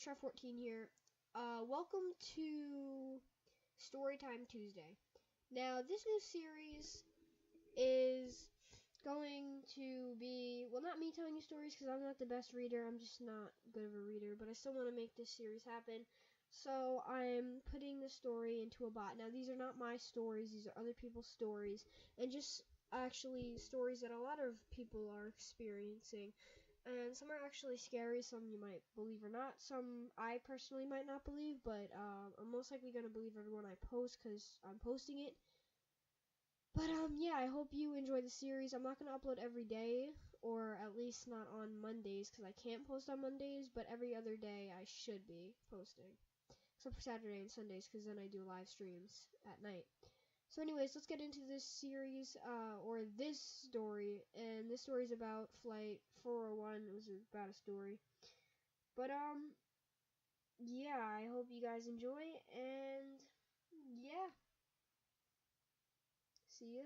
Mastertrav14 here. Welcome to Storytime Tuesday. Now, this new series is going to be, well, not me telling you stories because I'm not the best reader. I'm just not good of a reader, but I still want to make this series happen. So I'm putting the story into a bot. Now, these are not my stories. These are other people's stories, and just actually stories that a lot of people are experiencing. And some are actually scary, some you might believe or not. Some I personally might not believe, but I'm most likely going to believe everyone I post because I'm posting it. But yeah, I hope you enjoy the series. I'm not going to upload every day, or at least not on Mondays because I can't post on Mondays, but every other day I should be posting. Except for Saturday and Sundays because then I do live streams at night. So anyways, let's get into this series, or this story, and this story is about Flight 401. It was about a story. But, yeah, I hope you guys enjoy, and, yeah. See ya.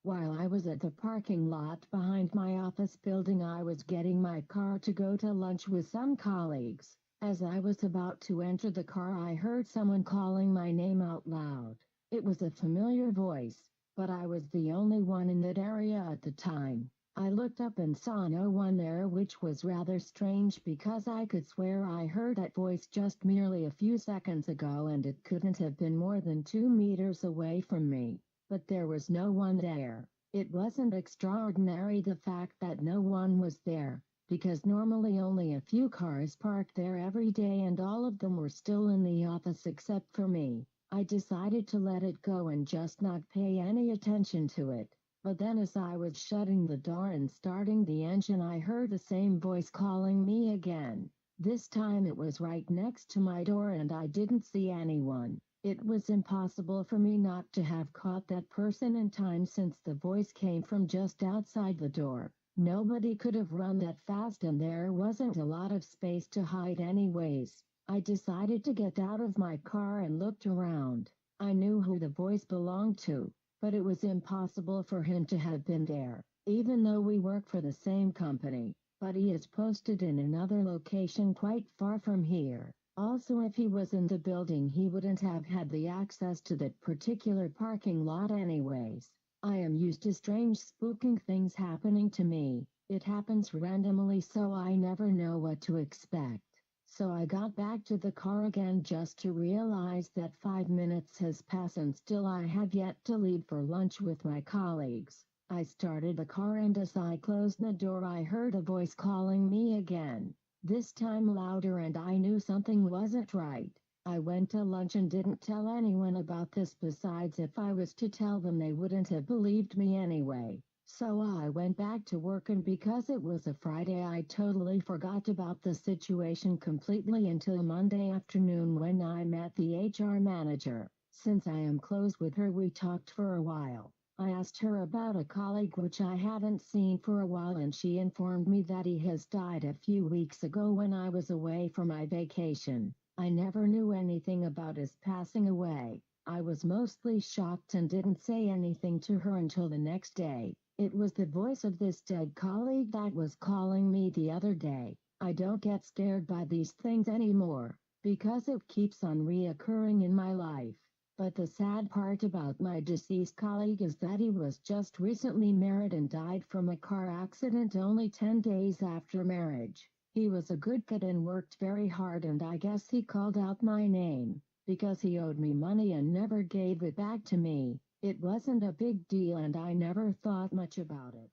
While I was at the parking lot behind my office building, I was getting my car to go to lunch with some colleagues. As I was about to enter the car, I heard someone calling my name out loud. It was a familiar voice, but I was the only one in that area at the time. I looked up and saw no one there, which was rather strange because I could swear I heard that voice just merely a few seconds ago, and it couldn't have been more than 2 meters away from me. But there was no one there. It wasn't extraordinary the fact that no one was there, because normally only a few cars parked there every day and all of them were still in the office except for me. I decided to let it go and just not pay any attention to it. But then as I was shutting the door and starting the engine, I heard the same voice calling me again. This time it was right next to my door and I didn't see anyone. It was impossible for me not to have caught that person in time since the voice came from just outside the door. Nobody could have run that fast and there wasn't a lot of space to hide anyways. I decided to get out of my car and looked around. I knew who the voice belonged to, but it was impossible for him to have been there, even though we work for the same company. But he is posted in another location quite far from here. Also, if he was in the building, he wouldn't have had the access to that particular parking lot anyways. I am used to strange spooking things happening to me. It happens randomly, so I never know what to expect. So I got back to the car again just to realize that 5 minutes has passed and still I have yet to leave for lunch with my colleagues. I started the car and as I closed the door I heard a voice calling me again. This time louder, and I knew something wasn't right. I went to lunch and didn't tell anyone about this. Besides, if I was to tell them, they wouldn't have believed me anyway. So I went back to work, and because it was a Friday, I totally forgot about the situation completely until Monday afternoon when I met the HR manager. Since I am close with her, we talked for a while. I asked her about a colleague which I haven't seen for a while, and she informed me that he has died a few weeks ago when I was away for my vacation. I never knew anything about his passing away. I was mostly shocked and didn't say anything to her until the next day. It was the voice of this dead colleague that was calling me the other day. I don't get scared by these things anymore, because it keeps on reoccurring in my life. But the sad part about my deceased colleague is that he was just recently married and died from a car accident only 10 days after marriage. He was a good kid and worked very hard, and I guess he called out my name because he owed me money and never gave it back to me. It wasn't a big deal and I never thought much about it.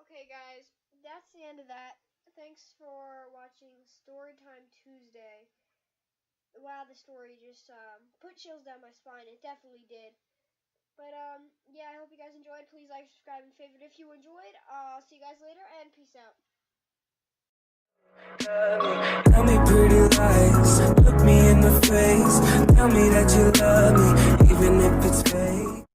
Okay, guys, that's the end of that. Thanks for watching Storytime Tuesday. Wow, the story just put chills down my spine. It definitely did. But yeah, I hope you guys enjoyed. Please like, subscribe, and favorite if you enjoyed. I'll see you guys later, and peace out. Tell me pretty lies, look me in the face, tell me that you love me, even if it's fake.